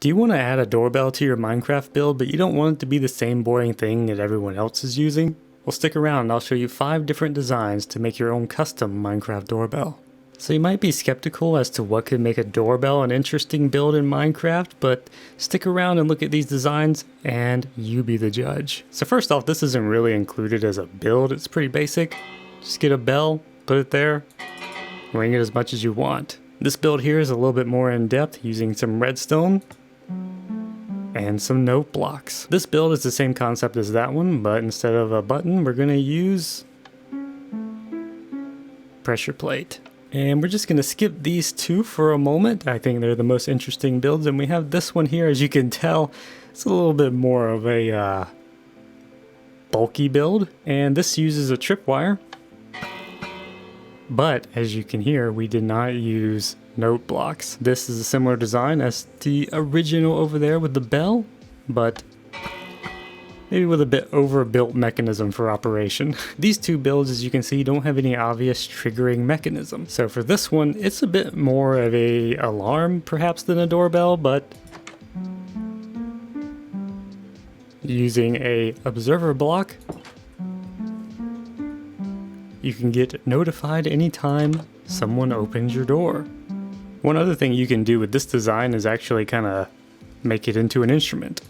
Do you want to add a doorbell to your Minecraft build, but you don't want it to be the same boring thing that everyone else is using? Well, stick around and I'll show you 5 different designs to make your own custom Minecraft doorbell. So you might be skeptical as to what could make a doorbell an interesting build in Minecraft, but stick around and look at these designs and you be the judge. So first off, this isn't really included as a build, it's pretty basic. Just get a bell, put it there, ring it as much as you want. This build here is a little bit more in depth using some redstone and some note blocks. This build is the same concept as that one, but instead of a button, we're gonna use pressure plate. And we're just gonna skip these two for a moment. I think they're the most interesting builds, and we have this one here. As you can tell, it's a little bit more of a bulky build, and this uses a tripwire. But as you can hear, we did not use note blocks. This is a similar design as the original over there with the bell, but maybe with a bit overbuilt mechanism for operation. These two builds, as you can see, don't have any obvious triggering mechanism. So for this one, it's a bit more of a alarm perhaps than a doorbell, but using a observer block, you can get notified anytime someone opens your door. One other thing you can do with this design is actually kind of make it into an instrument.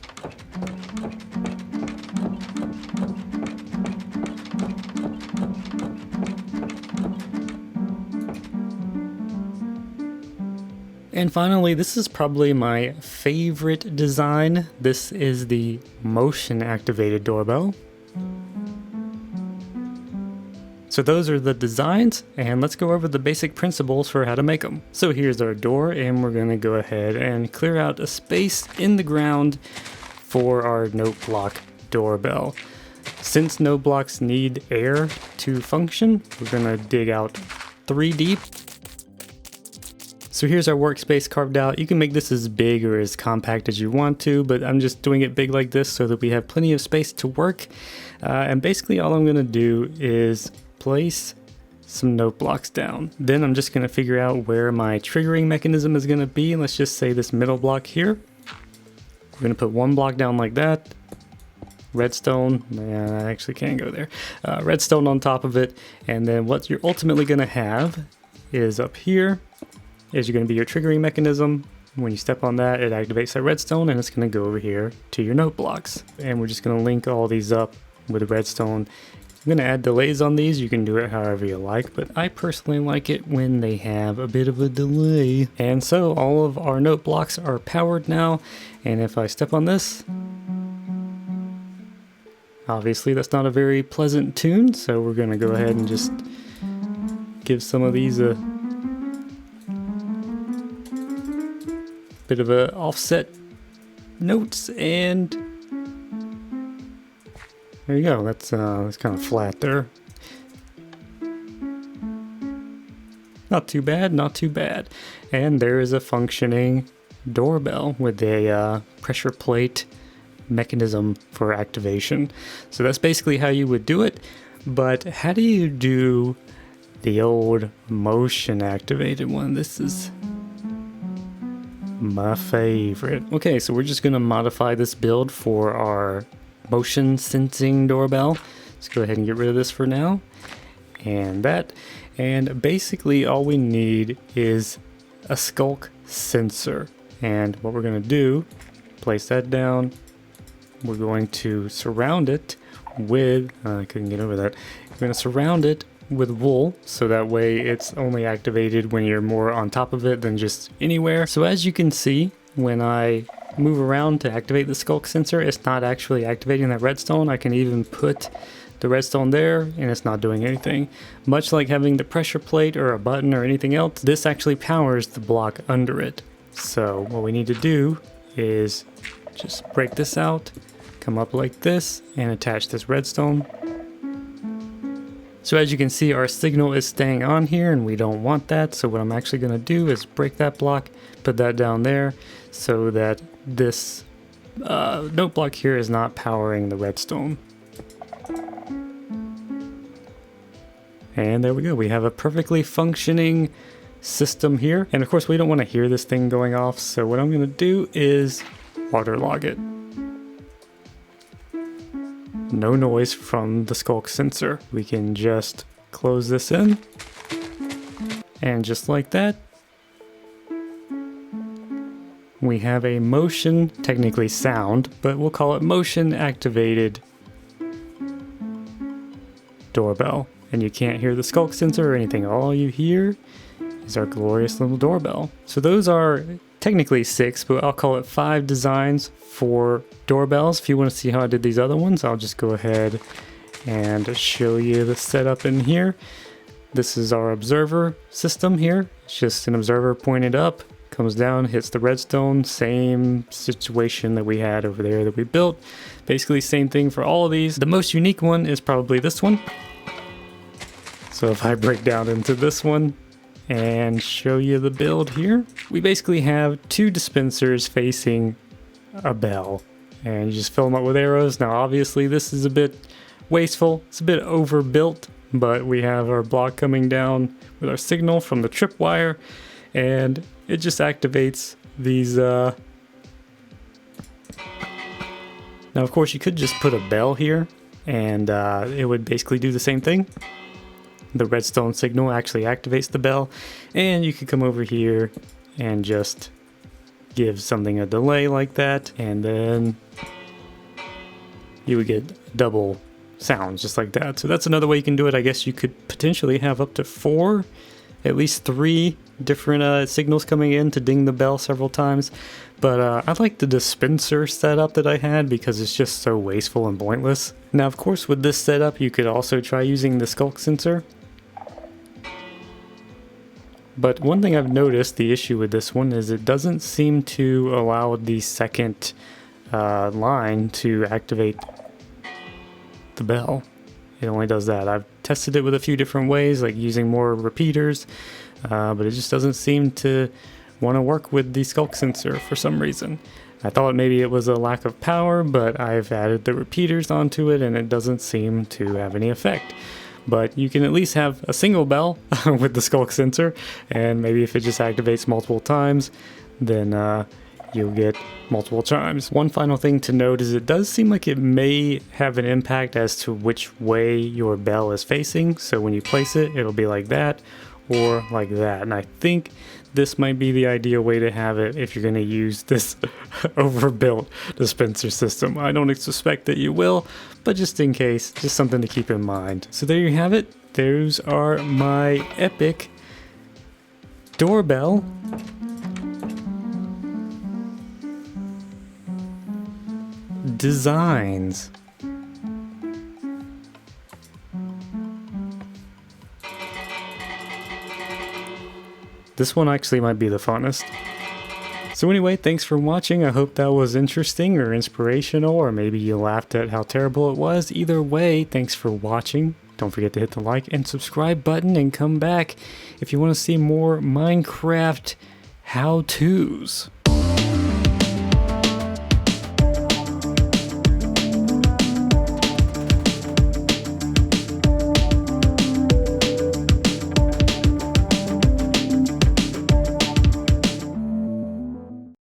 And finally, this is probably my favorite design. This is the motion activated doorbell. So those are the designs, and let's go over the basic principles for how to make them. So here's our door, and we're gonna go ahead and clear out a space in the ground for our note block doorbell. Since note blocks need air to function, we're gonna dig out 3 deep. So here's our workspace carved out. You can make this as big or as compact as you want to, but I'm just doing it big like this so that we have plenty of space to work. And basically all I'm gonna do is place some note blocks down. Then I'm just gonna figure out where my triggering mechanism is gonna be. Let's just say this middle block here. We're gonna put 1 block down like that. Redstone, I actually can't go there. Redstone on top of it. And then what you're ultimately gonna have is up here is you're gonna be your triggering mechanism. When you step on that, it activates that redstone and it's gonna go over here to your note blocks. And we're just gonna link all these up with redstone. I'm gonna add delays on these. You can do it however you like, but I personally like it when they have a bit of a delay. And so all of our note blocks are powered now. And if I step on this, obviously that's not a very pleasant tune. So we're gonna go ahead and just give some of these a bit of a offset notes, and there you go. That's kind of flat there. Not too bad, not too bad. And there is a functioning doorbell with a pressure plate mechanism for activation. So that's basically how you would do it. But how do you do the old motion activated one? This is my favorite. Okay, so we're just gonna modify this build for our motion sensing doorbell. Let's go ahead and get rid of this for now. And that. And basically all we need is a skulk sensor. And what we're gonna do, place that down. We're going to surround it with, I couldn't get over that. We're gonna surround it with wool, so that way it's only activated when you're more on top of it than just anywhere. So as you can see, when I move around to activate the skulk sensor, it's not actually activating that redstone. I can even put the redstone there and it's not doing anything. Much like having the pressure plate or a button or anything else, this actually powers the block under it. So what we need to do is just break this out, come up like this, and attach this redstone. So as you can see, our signal is staying on here and we don't want that. So what I'm actually gonna do is break that block, put that down there so that this note block here is not powering the redstone. And there we go. We have a perfectly functioning system here. And of course we don't want to hear this thing going off, so what I'm going to do is waterlog it. No noise from the skulk sensor. We can just close this in, and just like that, we have a motion, technically sound, but we'll call it motion activated doorbell. And you can't hear the skulk sensor or anything. All you hear is our glorious little doorbell. So those are technically 6, but I'll call it 5 designs for doorbells. If you want to see how I did these other ones, I'll just go ahead and show you the setup in here. This is our observer system here. It's just an observer pointed up, comes down, hits the redstone. Same situation that we had over there that we built. Basically same thing for all of these. The most unique one is probably this one. So if I break down into this one and show you the build here, we basically have 2 dispensers facing a bell, and you just fill them up with arrows. Now obviously this is a bit wasteful, it's a bit overbuilt, but we have our block coming down with our signal from the tripwire, and it just activates these. Now of course you could just put a bell here and it would basically do the same thing. The redstone signal actually activates the bell, and you could come over here and just give something a delay like that, and then you would get double sounds just like that. So that's another way you can do it. I guess you could potentially have up to 4, at least 3 different signals coming in to ding the bell several times. But I like the dispenser setup that I had because it's just so wasteful and pointless. Now of course with this setup you could also try using the skulk sensor. But one thing I've noticed, the issue with this one, is it doesn't seem to allow the second line to activate the bell. It only does that. I've tested it with a few different ways, like using more repeaters, but it just doesn't seem to want to work with the skulk sensor for some reason. I thought maybe it was a lack of power, but I've added the repeaters onto it and it doesn't seem to have any effect. But you can at least have a single bell with the skulk sensor, and maybe if it just activates multiple times, then you'll get multiple chimes. One final thing to note is it does seem like it may have an impact as to which way your bell is facing. So when you place it, it'll be like that or like that. And I think this might be the ideal way to have it if you're going to use this overbuilt dispenser system. I don't suspect that you will, but just in case, just something to keep in mind. So there you have it. Those are my epic doorbell designs. This one actually might be the funnest. So anyway, thanks for watching. I hope that was interesting or inspirational, or maybe you laughed at how terrible it was. Either way, thanks for watching. Don't forget to hit the like and subscribe button and come back if you want to see more Minecraft how-tos.